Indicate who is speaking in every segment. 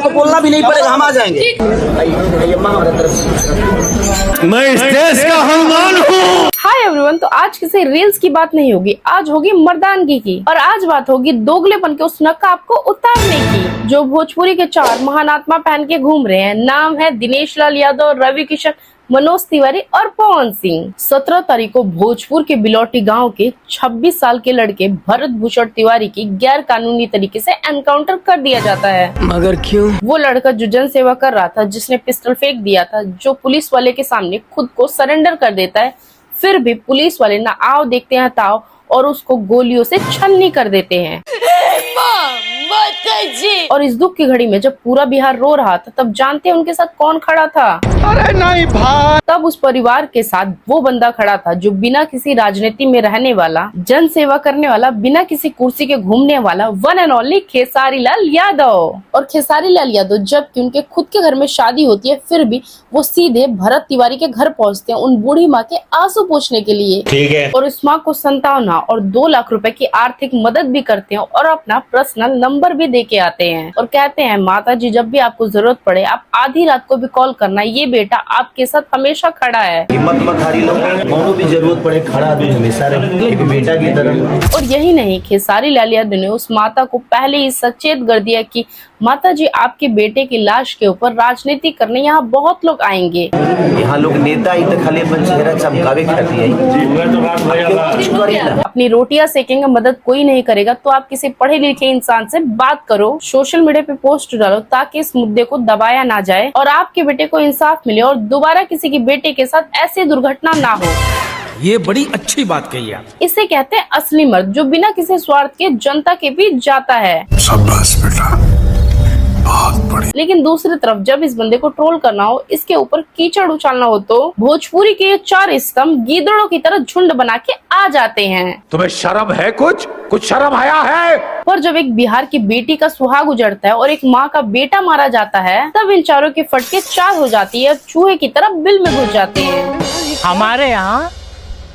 Speaker 1: आपको बोलना भी नहीं पड़ेगा, हम आ जाएंगे।
Speaker 2: मैं इस देश का हनुमान हूँ।
Speaker 3: हाय एवरीवन, तो आज किसी रील्स की बात नहीं होगी, आज होगी मर्दानगी की। और आज बात होगी दोगलेपन के उस नकाब को उतारने की जो भोजपुरी के चार महान आत्मा पहन के घूम रहे हैं। नाम है दिनेश लाल यादव, रवि किशन, मनोज तिवारी और पवन सिंह। 17 तारीख को भोजपुर के बिलौटी गांव के 26 साल के लड़के भरत भूषण तिवारी की गैर कानूनी तरीके से एनकाउंटर कर दिया जाता है।
Speaker 1: मगर क्यों?
Speaker 3: वो लड़का जो जन सेवा कर रहा था, जिसने पिस्टल फेंक दिया था, जो पुलिस वाले के सामने खुद को सरेंडर कर देता है, फिर भी पुलिस वाले ना आओ देखते हैं ताओ और उसको गोलियों से छलनी कर देते हैं। और इस दुख की घड़ी में जब पूरा बिहार रो रहा था, तब जानते हैं उनके साथ कौन खड़ा था?
Speaker 2: अरे नहीं भाई।
Speaker 3: तब उस परिवार के साथ वो बंदा खड़ा था जो बिना किसी राजनीति में रहने वाला, जन सेवा करने वाला, बिना किसी कुर्सी के घूमने वाला, one and only Khesari Lal Yadav. और खेसारी लाल यादव जबकि उनके खुद के घर में शादी होती है, फिर भी वो सीधे भरत तिवारी के घर पहुंचते हैं उन बूढ़ी माँ के आंसू पोंछने के लिए।
Speaker 2: ठीक है।
Speaker 3: और उस माँ को 57 और 2 लाख रुपए की आर्थिक मदद भी करते हैं और अपना पर्सनल नंबर भी दे के आते हैं और कहते हैं, माता जी जब भी आपको जरूरत पड़े आप आधी रात को भी कॉल करना, ये बेटा आपके साथ हमेशा खड़ा है।
Speaker 1: हिम्मत मत हारी लो, कौनो भी जरूरत पड़े खड़ा भी हमेशा रहे, एक बेटा की तरह।
Speaker 3: और यही नहीं, खेसारी लाल यादव ने उस माता को पहले ही सचेत कर दिया कि माता जी आपके बेटे की लाश के ऊपर राजनीति करने यहाँ बहुत लोग आएंगे।
Speaker 1: यहाँ लोग नेता ही तो खाली अपन चेहरा चमकावे खाती है।
Speaker 3: अपनी रोटियां सेकेंगे, मदद कोई नहीं करेगा, तो आप किसी पढ़े लिखे इंसान से बात करो, सोशल मीडिया पे पोस्ट डालो ताकि इस मुद्दे को दबाया ना जाए और आपके बेटे को इंसाफ मिले और दोबारा किसी के बेटे के साथ ऐसी दुर्घटना ना हो।
Speaker 4: ये बड़ी अच्छी बात कही आप।
Speaker 3: इसे कहते हैं असली मर्द, जो बिना किसी स्वार्थ के जनता के बीच जाता है।
Speaker 2: शाबाश बेटा, बहुत बढ़िया।
Speaker 3: लेकिन दूसरी तरफ जब इस बंदे को ट्रोल करना हो, इसके ऊपर कीचड़ उछालना हो, तो भोजपुरी के ये 4 स्तंभ गीदड़ों की तरह झुंड बना के आ जाते हैं।
Speaker 2: तुम्हें शर्म है? कुछ शर्म आया है?
Speaker 3: पर जब एक बिहार की बेटी का सुहाग उजड़ता है और एक माँ का बेटा मारा जाता है, तब इन चारों की फटके 4 हो जाती है, चूहे की तरह बिल में घुस जाते हैं।
Speaker 5: हमारे यहाँ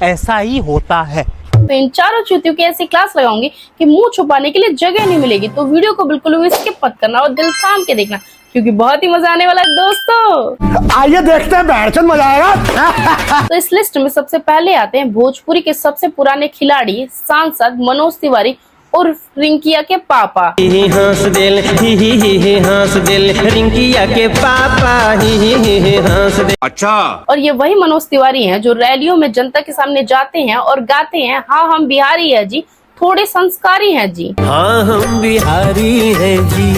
Speaker 5: ऐसा ही होता है।
Speaker 3: तो इन चारों चूतियों की ऐसी क्लास लगाऊंगी कि मुंह छुपाने के लिए जगह नहीं मिलेगी। तो वीडियो को बिल्कुल भी स्किप मत करना और दिल थाम के देखना, क्योंकि बहुत ही मजा आने वाला है दोस्तों।
Speaker 2: आइए देखते हैं, बैठचंद मजा आएगा।
Speaker 3: तो इस लिस्ट में सबसे पहले आते हैं भोजपुरी के सबसे पुराने खिलाड़ी, सांसद मनोज तिवारी उर्फ रिंकिया के पापा।
Speaker 6: हंस दिल हंस दिल रिंकिया के पापा हंस दिल।
Speaker 2: अच्छा।
Speaker 3: और ये वही मनोज तिवारी हैं जो रैलियों में जनता के सामने जाते हैं और गाते हैं, हाँ हम बिहारी है जी, थोड़े संस्कारी हैं जी।
Speaker 6: हाँ हम बिहारी हैं जी,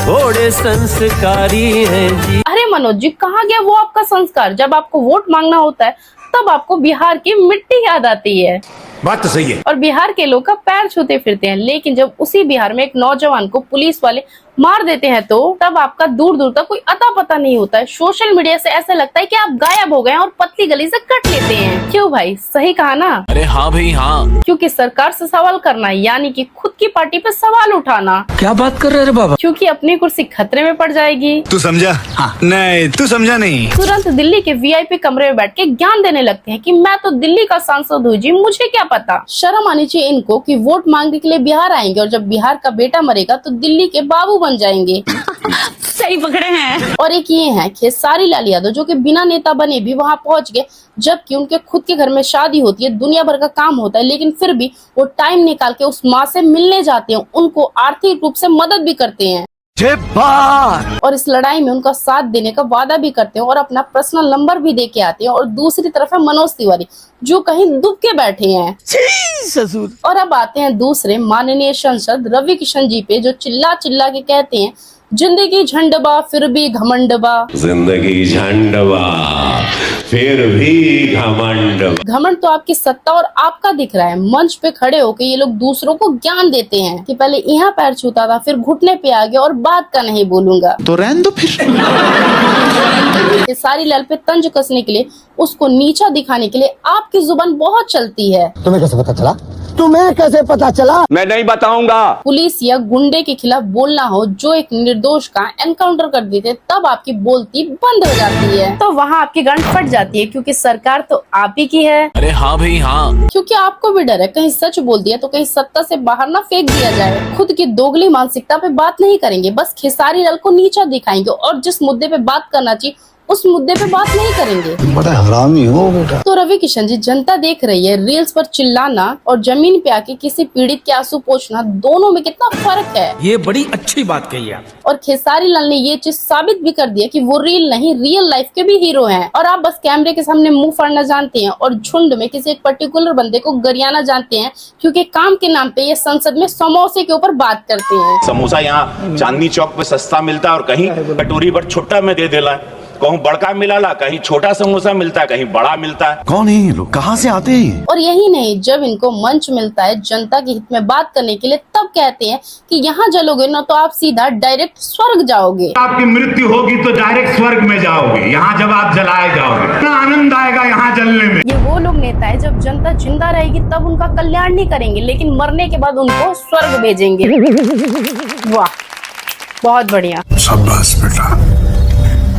Speaker 6: थोड़े संस्कारी हैं जी।
Speaker 3: अरे मनोज जी, कहाँ गया वो आपका संस्कार? जब आपको वोट मांगना होता है तब आपको बिहार की मिट्टी याद आती है।
Speaker 2: बात तो सही है।
Speaker 3: और बिहार के लोग का पैर छूते फिरते हैं, लेकिन जब उसी बिहार में एक नौजवान को पुलिस वाले मार देते हैं, तो तब आपका दूर दूर तक कोई अता पता नहीं होता है। सोशल मीडिया से ऐसा लगता है कि आप गायब हो गए हैं और पतली गली से कट लेते हैं। क्यों भाई, सही कहा ना?
Speaker 4: अरे हाँ भाई हाँ।
Speaker 3: क्योंकि सरकार से सवाल करना यानी कि खुद की पार्टी पे सवाल उठाना।
Speaker 4: क्या बात कर रहे रे बाबा?
Speaker 3: क्योंकि अपनी कुर्सी खतरे में पड़ जाएगी।
Speaker 2: तू समझा? हाँ। नहीं तू समझा नहीं।
Speaker 3: तुरंत दिल्ली के VIP कमरे में बैठ के ज्ञान देने लगते हैं कि मैं तो दिल्ली का सांसद हूँ जी, मुझे क्या पता। शर्म आनी चाहिए इनको कि वोट मांगने के लिए बिहार आएंगे और जब बिहार का बेटा मरेगा तो दिल्ली के बाबू बन जाएंगे।
Speaker 7: सही पकड़े हैं।
Speaker 3: और एक ये है खेसारी लाल यादव, जो कि बिना नेता बने भी वहां पहुंच गए, जबकि उनके खुद के घर में शादी होती है, दुनिया भर का काम होता है, लेकिन फिर भी वो टाइम निकाल के उस माँ से मिलने जाते हैं, उनको आर्थिक रूप से मदद भी करते हैं और इस लड़ाई में उनका साथ देने का वादा भी करते हैं और अपना पर्सनल नंबर भी दे के आते हैं। और दूसरी तरफ है मनोज तिवारी, जो कहीं दुब के बैठे हैं।
Speaker 5: ससुर।
Speaker 3: और अब आते हैं दूसरे माननीय सांसद रवि किशन जी पे, जो चिल्ला चिल्ला के कहते हैं, जिंदगी झंडबा फिर भी घमंडबा।
Speaker 8: जिंदगी झंडबा फिर भी घमंड।
Speaker 3: घमंड तो आपकी सत्ता और आपका दिख रहा है। मंच पे खड़े होकर ये लोग दूसरों को ज्ञान देते हैं कि पहले यहाँ पैर छूता था, फिर घुटने पे आ गया और बात का नहीं बोलूंगा।
Speaker 2: तो रहने दो फिर।
Speaker 3: खेसारी लाल पे तंज कसने के लिए, उसको नीचा दिखाने के लिए आपकी जुबान बहुत चलती है।
Speaker 9: तुम्हें कैसे पता चला?
Speaker 2: तुम्हें कैसे पता चला?
Speaker 9: मैं नहीं बताऊंगा।
Speaker 3: पुलिस या गुंडे के खिलाफ बोलना हो जो एक निर्दोष का एनकाउंटर कर देते, तब आपकी बोलती बंद हो जाती है। तो वहाँ आपकी गांड फट जाती है, क्योंकि सरकार तो आप ही की है।
Speaker 4: अरे हाँ भाई हाँ।
Speaker 3: क्योंकि आपको भी डर है कहीं सच बोल दिया तो कहीं सत्ता से बाहर ना फेंक दिया जाए। खुद की दोगली मानसिकता पे बात नहीं करेंगे, बस खेसारी लाल को नीचा दिखाएंगे और जिस मुद्दे पे बात करना चाहिए उस मुद्दे पे बात नहीं करेंगे।
Speaker 2: बड़ा हरामी हो बेटा।
Speaker 3: तो रवि किशन जी, जनता देख रही है, रील्स पर चिल्लाना और जमीन पे आके किसी पीड़ित के आंसू पोंछना, दोनों में कितना फर्क है।
Speaker 4: ये बड़ी अच्छी बात कही आप।
Speaker 3: और खेसारी लाल ने ये चीज साबित भी कर दिया कि वो रील नहीं, रियल लाइफ के भी हीरो हैं। और आप बस कैमरे के सामने मुंह फाड़ना जानते हैं और झुंड में किसी एक पर्टिकुलर बंदे को गरियाना जानते हैं, क्योंकि काम के नाम पे ये संसद में समोसे के ऊपर बात करते हैं।
Speaker 10: समोसा यहाँ चांदनी चौक पे सस्ता मिलता है और कहीं कटोरी पर छुट्टा में दे देला, कहूँ बड़का मिला, कहीं छोटा समोसा मिलता है, कहीं बड़ा मिलता है।
Speaker 2: कौन है ये लोग, कहाँ से आते हैं?
Speaker 3: और यही नहीं, जब इनको मंच मिलता है जनता के हित में बात करने के लिए, तब कहते हैं कि यहाँ जलोगे ना तो आप सीधा डायरेक्ट स्वर्ग जाओगे।
Speaker 10: आपकी मृत्यु होगी तो डायरेक्ट स्वर्ग में जाओगे, यहाँ जब आप जलाए जाओगे इतना आनंद आएगा यहाँ जलने में।
Speaker 3: ये वो लोग नेता है जब जनता जिंदा रहेगी तब उनका कल्याण नहीं करेंगे, लेकिन मरने के बाद उनको स्वर्ग भेजेंगे। वाह, बहुत बढ़िया,
Speaker 2: शाबाश बेटा,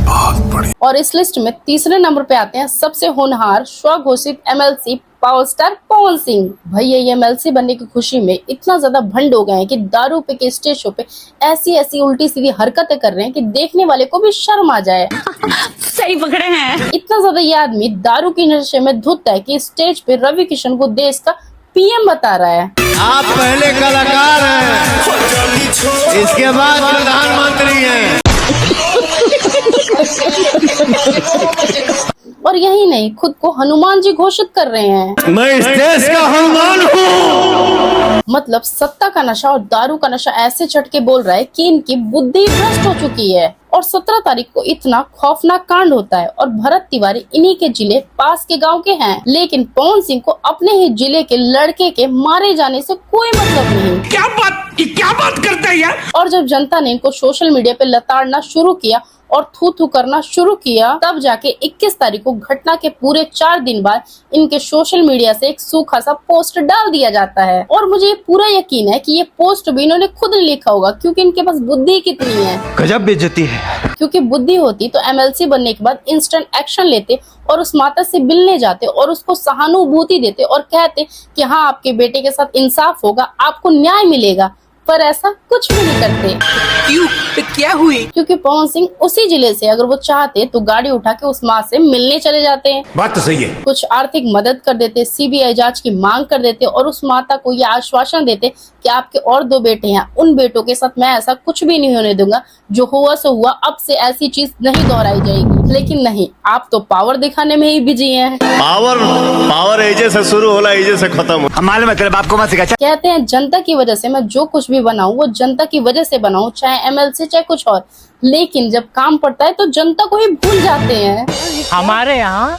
Speaker 2: बहुत बढ़िया।
Speaker 3: और इस लिस्ट में तीसरे नंबर पे आते हैं सबसे होनहार स्वघोषित MLC power star Pawan Singh. भैया ये एमएलसी बनने की खुशी में इतना ज्यादा भंड हो गए हैं कि दारू पे के स्टेज शो पे ऐसी उल्टी सीधी हरकतें कर रहे हैं कि देखने वाले को भी शर्म आ जाए।
Speaker 7: सही पकड़े हैं।
Speaker 3: इतना ज्यादा ये आदमी दारू की नशे में धुत है कि स्टेज पे रवि किशन को देश का पीएम बता रहा है।
Speaker 2: आप पहले कलाकार हैं, इसके बाद प्रधानमंत्री हैं।
Speaker 3: और यही नहीं, खुद को हनुमान जी घोषित कर रहे हैं।
Speaker 2: मैं इस देश का हनुमान हूँ।
Speaker 3: मतलब सत्ता का नशा और दारू का नशा ऐसे चटके बोल रहा है कि इनकी बुद्धि भ्रष्ट हो चुकी है। और 17 तारीख को इतना खौफनाक कांड होता है और भरत तिवारी इन्हीं के जिले पास के गांव के हैं, लेकिन पवन सिंह को अपने ही जिले के लड़के के मारे जाने से कोई मतलब नहीं।
Speaker 4: क्या बात करते हैं यार।
Speaker 3: और जब जनता ने इनको सोशल मीडिया पे लताड़ना शुरू किया और थू करना शुरू किया, तब जाके 21 तारीख को घटना के पूरे 4 दिन बाद इनके सोशल मीडिया से एक सूखा सा पोस्ट डाल दिया जाता है। और मुझे ये पूरा यकीन है कि ये पोस्ट भी इन्होंने खुद लिखा होगा, क्योंकि इनके पास बुद्धि कितनी है।
Speaker 2: गजब बेइज्जती है।
Speaker 3: क्योंकि बुद्धि होती तो एमएलसी बनने के बाद इंस्टेंट एक्शन लेते और उस माता से मिलने जाते और उसको सहानुभूति देते और कहते कि हाँ, आपके बेटे के साथ इंसाफ होगा, आपको न्याय मिलेगा। पर ऐसा कुछ भी नहीं करते।
Speaker 4: क्यों? क्या हुई?
Speaker 3: क्योंकि पवन सिंह उसी जिले से अगर वो चाहते तो गाड़ी उठा के उस माँ से मिलने चले जाते हैं।
Speaker 2: बात तो सही है।
Speaker 3: कुछ आर्थिक मदद कर देते, सीबीआई जांच की मांग कर देते और उस माता को ये आश्वासन देते कि आपके और 2 बेटे हैं, उन बेटों के साथ मैं ऐसा कुछ भी नहीं होने दूंगा, जो हुआ सो हुआ, अब से ऐसी चीज नहीं दोहराई जाएगी। लेकिन नहीं, आप तो पावर दिखाने में ही बिजी हैं।
Speaker 9: पावर एजे से शुरू होला, एजे से खत्म।
Speaker 2: मालूम है तेरे बाप को मत सिखा।
Speaker 3: कहते हैं जनता की वजह से मैं जो कुछ भी बनाऊं वो जनता की वजह से बनाऊं, चाहे एमएलसी चाहे कुछ और। लेकिन जब काम पड़ता है तो जनता को ही भूल जाते हैं।
Speaker 5: हमारे यहाँ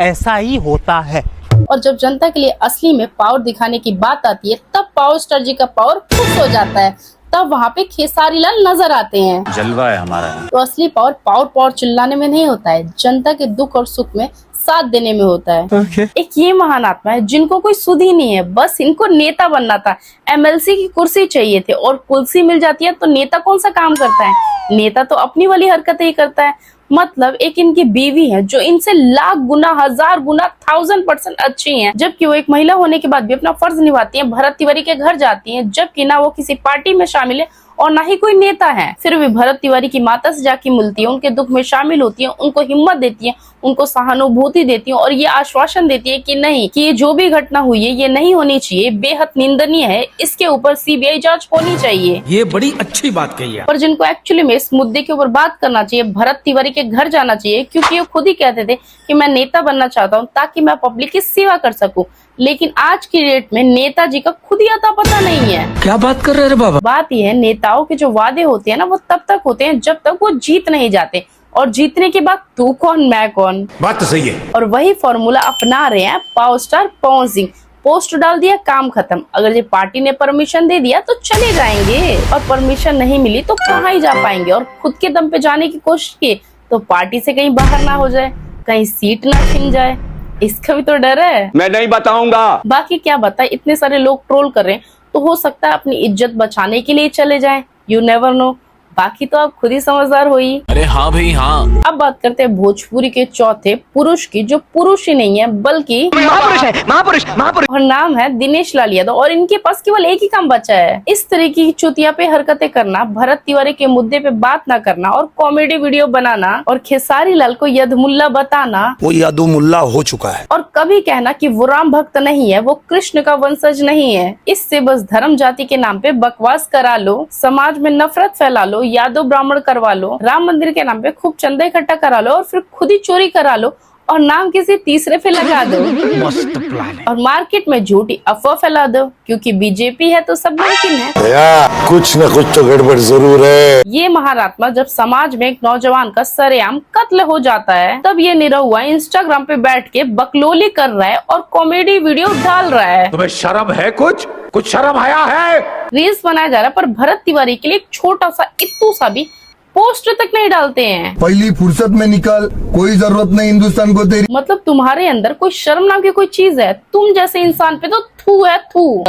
Speaker 5: ऐसा ही होता है।
Speaker 3: और जब जनता के लिए असली में पावर दिखाने की बात आती है, तब पावर स्टार जी का पावर खुश हो जाता है। तब वहाँ पे खेसारी लाल नजर आते हैं।
Speaker 9: जलवा है हमारा।
Speaker 3: तो असली पावर चिल्लाने में नहीं होता है, जनता के दुख और सुख में साथ देने में होता है। एक ये महान आत्मा है जिनको कोई सुध ही नहीं है, बस इनको नेता बनना था, एमएलसी की कुर्सी चाहिए थे और कुर्सी मिल जाती है तो नेता कौन सा काम करता है? नेता तो अपनी वाली हरकतें ही करता है। मतलब एक इनकी बीवी है जो इनसे लाख गुना, 1000 गुना, 1000% अच्छी है, जबकि वो एक महिला होने के बाद भी अपना फर्ज निभाती है, भरत तिवारी के घर जाती है, जबकि ना वो किसी पार्टी में शामिल है और ना ही कोई नेता है। फिर भी भरत तिवारी की माता से जाके मिलती है, उनके दुख में शामिल होती है, उनको हिम्मत देती है, उनको सहानुभूति देती है और ये आश्वासन देती है कि नहीं, कि ये जो भी घटना हुई है ये नहीं होनी चाहिए, बेहद निंदनीय है, इसके ऊपर सीबीआई जांच होनी चाहिए।
Speaker 4: ये बड़ी अच्छी बात कही है।
Speaker 3: पर जिनको एक्चुअली में इस मुद्दे के ऊपर बात करना चाहिए, भरत तिवारी के घर जाना चाहिए, क्योंकि वो खुद ही कहते थे कि मैं नेता बनना चाहता हूँ ताकि मैं पब्लिक की सेवा कर सकूं। लेकिन आज की डेट में नेताजी का खुद ही आता पता नहीं है।
Speaker 4: क्या बात कर रहे हैं बाबा?
Speaker 3: बात यह है, नेताओं के जो वादे होते हैं ना, वो तब तक होते हैं जब तक वो जीत नहीं जाते, और जीतने के बाद तू कौन मैं कौन।
Speaker 2: बात तो सही है।
Speaker 3: और वही फॉर्मूला अपना रहे हैं power star Pawan Singh. Post डाल दिया, काम खत्म। अगर ये पार्टी ने परमिशन दे दिया तो चले जाएंगे, और परमिशन नहीं मिली तो कहाँ ही जा पाएंगे। और खुद के दम पे जाने की कोशिश की तो पार्टी से कहीं बाहर ना हो जाए, कहीं सीट ना छिन जाए। इसका भी तो डर है।
Speaker 2: मैं नहीं बताऊंगा।
Speaker 3: बाकी क्या बताए, इतने सारे लोग ट्रोल कर रहे हैं तो हो सकता है अपनी इज्जत बचाने के लिए चले जाएं। You never know. बाकी तो आप खुद ही समझदार हो ही।
Speaker 4: अरे हाँ भाई हाँ।
Speaker 3: अब बात करते हैं भोजपुरी के चौथे पुरुष की, जो पुरुष ही नहीं है बल्कि
Speaker 2: महापुरुष है, महापुरुष, महापुरुष।
Speaker 3: और नाम है दिनेश लाल यादव। और इनके पास केवल एक ही काम बचा है, इस तरह की चुतिया पे हरकतें करना, भरत तिवारी के मुद्दे पे बात ना करना और कॉमेडी वीडियो बनाना और खेसारी लाल को यदमुल्ला बताना।
Speaker 2: वो यदुमुल्ला हो चुका है।
Speaker 3: और कभी कहना कि वो राम भक्त नहीं है, वो कृष्ण का वंशज नहीं है। इससे बस धर्म जाति के नाम पे बकवास करा लो, समाज में नफरत फैला लो, यादव ब्राह्मण करवा लो, राम मंदिर के नाम पे खूब चंदा इकट्ठा करा लो और फिर खुद ही चोरी करा लो और नाम किसी तीसरे पे लगा दो।
Speaker 2: मस्त प्लान है।
Speaker 3: और मार्केट में झूठी अफवाह फैला दो, क्योंकि बीजेपी है तो सब मुमकिन है।
Speaker 2: कुछ न कुछ तो गड़बड़ जरूर है।
Speaker 3: ये महात्मा जब समाज में एक नौजवान का सरेआम कत्ल हो जाता है, तब ये निरहुआ इंस्टाग्राम पे बैठ के बकलोली कर रहा है और कॉमेडी वीडियो डाल रहा है।
Speaker 2: तुम्हें शर्म है? कुछ शर्म आया है?
Speaker 3: रील्स बनाया जा रहा है, पर भरत तिवारी के लिए एक छोटा सा इत्तू सा भी पोस्ट तक नहीं डालते हैं।
Speaker 11: पहली फुर्सत में निकल, कोई जरूरत नहीं हिंदुस्तान को तेरी।
Speaker 3: मतलब तुम्हारे अंदर कोई शर्म नाम की कोई चीज है? तुम जैसे इंसान पे तो थू है, थू।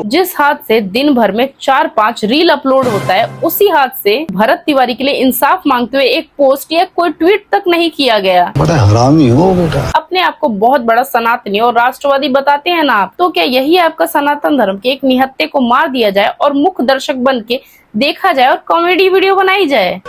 Speaker 3: जिस हाथ से दिन भर में 4-5 रील अपलोड होता है, उसी हाथ से भरत तिवारी के लिए इंसाफ मांगते हुए एक पोस्ट या कोई ट्वीट तक नहीं किया गया।
Speaker 2: बड़ा हरामी हो बेटा।
Speaker 3: अपने आप को बहुत बड़ा सनातनी और राष्ट्रवादी बताते हैं ना आप, तो क्या यही आपका सनातन धर्म के एक निहत्थे को मार दिया जाए और मुख्य दर्शक बन के देखा जाए और कॉमेडी वीडियो बनाई जाए?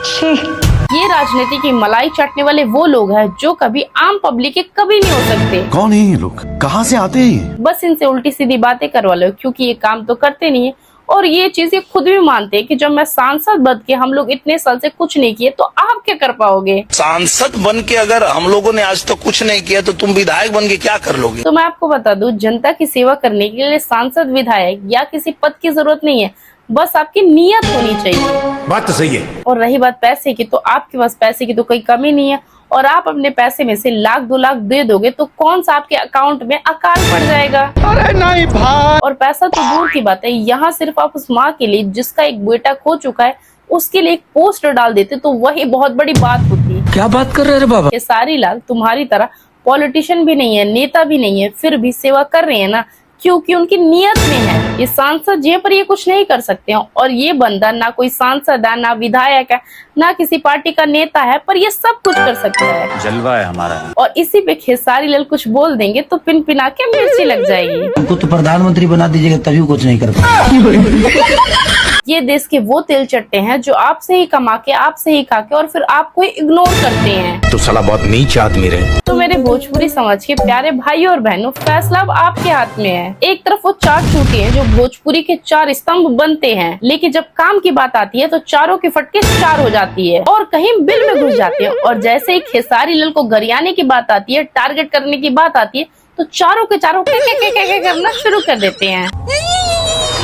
Speaker 3: ये राजनीति की मलाई चाटने वाले वो लोग हैं जो कभी आम पब्लिक के कभी नहीं हो सकते।
Speaker 2: कौन है ये लोग? कहाँ से आते हैं?
Speaker 3: बस इनसे उल्टी सीधी बातें करवा लो, क्योंकि ये काम तो करते नहीं है। और ये चीज ये खुद भी मानते हैं कि जब मैं सांसद बन के हम लोग इतने साल से कुछ नहीं किए तो आप क्या कर पाओगे?
Speaker 12: सांसद बन के अगर हम लोगों ने आज तक कुछ नहीं किया तो तुम विधायक बन के क्या कर लोगे?
Speaker 3: तो मैं आपको बता दूं, जनता की सेवा करने के लिए सांसद, विधायक या किसी पद की जरूरत नहीं है, बस आपकी नीयत होनी चाहिए।
Speaker 2: बात तो सही है।
Speaker 3: और रही बात पैसे की, तो आपके पास पैसे की तो कोई कमी नहीं है और आप अपने पैसे में से 1-2 लाख दे दोगे तो कौन सा आपके अकाउंट में अकाल पड़ जाएगा?
Speaker 2: अरे नहीं भाई।
Speaker 3: और पैसा तो दूर की बात है, यहाँ सिर्फ आप उस माँ के लिए जिसका एक बेटा खो चुका है, उसके लिए एक पोस्ट डाल देते तो वही बहुत बड़ी बात होती।
Speaker 4: क्या बात कर रहे हैं बाबा?
Speaker 3: खेसारी लाल तुम्हारी तरह पॉलिटिशियन भी नहीं है, नेता भी नहीं है, फिर भी सेवा कर रहे हैं ना, क्योंकि उनकी नियत में है। ये सांसद जी पर ये कुछ नहीं कर सकते हैं और ये बंदा ना कोई सांसद है, ना विधायक है, ना किसी पार्टी का नेता है, पर ये सब कुछ कर सकता है।
Speaker 2: जलवा है हमारा।
Speaker 3: और इसी पे खेसारी लाल कुछ बोल देंगे तो पिन पिना के मिर्ची लग जाएगी।
Speaker 1: उनको तो प्रधानमंत्री बना दीजिएगा तभी कुछ नहीं कर पाएंगे।
Speaker 3: ये देश के वो तेल चट्टे हैं जो आपसे ही कमा के, आपसे ही खा के और फिर आपको इग्नोर करते हैं।
Speaker 2: तो साला बहुत नीच आदमी रहे।
Speaker 3: तो मेरे भोजपुरी समाज के प्यारे भाई और बहनों, फैसला अब आपके हाथ में है। एक तरफ वो 4 चूतिए हैं जो भोजपुरी के 4 स्तंभ बनते हैं, लेकिन जब काम की बात आती है तो चारों की फटके 4 हो जाती है और कहीं बिल में घुस जाते हैं। और जैसे ही खेसारी लाल को गरियाने की बात आती है, टारगेट करने की बात आती है, तो चारों के चारों करना शुरू कर देते हैं।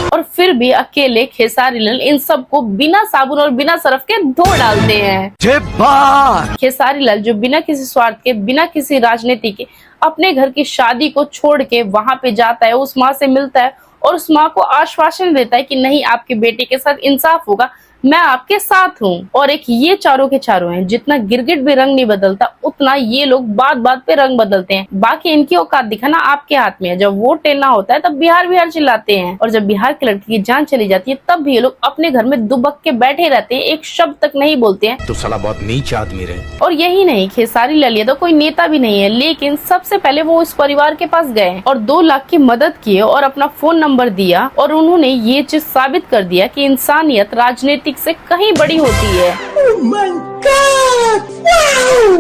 Speaker 3: और फिर भी अकेले खेसारी लाल इन सबको बिना साबुन और बिना सरफ के धो डालते हैं। खेसारी लाल जो बिना किसी स्वार्थ के, बिना किसी राजनीति के अपने घर की शादी को छोड़ के वहां पे जाता है, उस माँ से मिलता है और उस माँ को आश्वासन देता है कि नहीं, आपके बेटे के साथ इंसाफ होगा, मैं आपके साथ हूँ। और एक ये चारों के चारों हैं, जितना गिरगिट भी रंग नहीं बदलता उतना ये लोग बात बात पे रंग बदलते हैं। बाकी इनकी औकात दिखाना आपके हाथ में है। जब वोट टेलना होता है तब बिहार बिहार चिल्लाते हैं और जब बिहार की लड़की की जान चली जाती है तब भी ये लोग अपने घर में दुबक के बैठे रहते हैं, एक शब्द तक नहीं बोलते हैं।
Speaker 2: तो साला बहुत नीच आदमी रहे।
Speaker 3: और यही नहीं, खेसारी लाल यादव कोई नेता भी नहीं है, लेकिन सबसे पहले वो इस परिवार के पास गए और 2 लाख की मदद किए और अपना फोन नंबर दिया और उन्होंने ये चीज साबित कर दिया कि इंसानियत राजनीतिक से कहीं बड़ी होती है।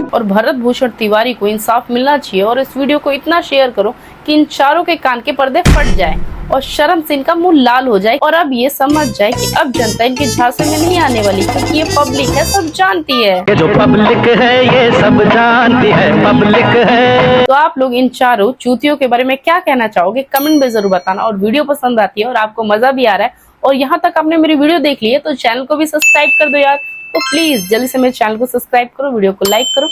Speaker 3: और भरत भूषण तिवारी को इंसाफ मिलना चाहिए और इस वीडियो को इतना शेयर करो कि इन चारों के कान के पर्दे फट जाए और शर्म से इनका मुंह लाल हो जाए और अब ये समझ जाए कि अब जनता इनके झांसे में नहीं आने वाली, क्योंकि ये पब्लिक है, सब जानती है।
Speaker 6: ये जो पब्लिक है ये सब जानती है, पब्लिक है।
Speaker 3: तो आप लोग इन चारों चूतियों के बारे में क्या कहना चाहोगे, कमेंट में जरूर बताना। और वीडियो पसंद आती है और आपको मजा भी आ रहा है और यहाँ तक आपने मेरी वीडियो देख ली है तो चैनल को भी सब्सक्राइब कर दो यार। तो प्लीज जल्दी से मेरे चैनल को सब्सक्राइब करो, वीडियो को लाइक करो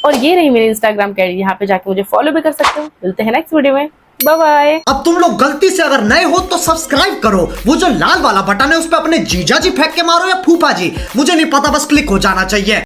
Speaker 3: और ये रही मेरी इंस्टाग्राम की आईडी, यहाँ पे जाके मुझे फॉलो भी कर सकते हो। मिलते हैं नेक्स्ट वीडियो में, बाय बाय।
Speaker 13: अब तुम लोग गलती से अगर नए हो तो सब्सक्राइब करो, वो जो लाल वाला बटन है उस पर अपने जीजा जी फेंक के मारो या फूफा जी, मुझे नहीं पता, बस क्लिक हो जाना चाहिए।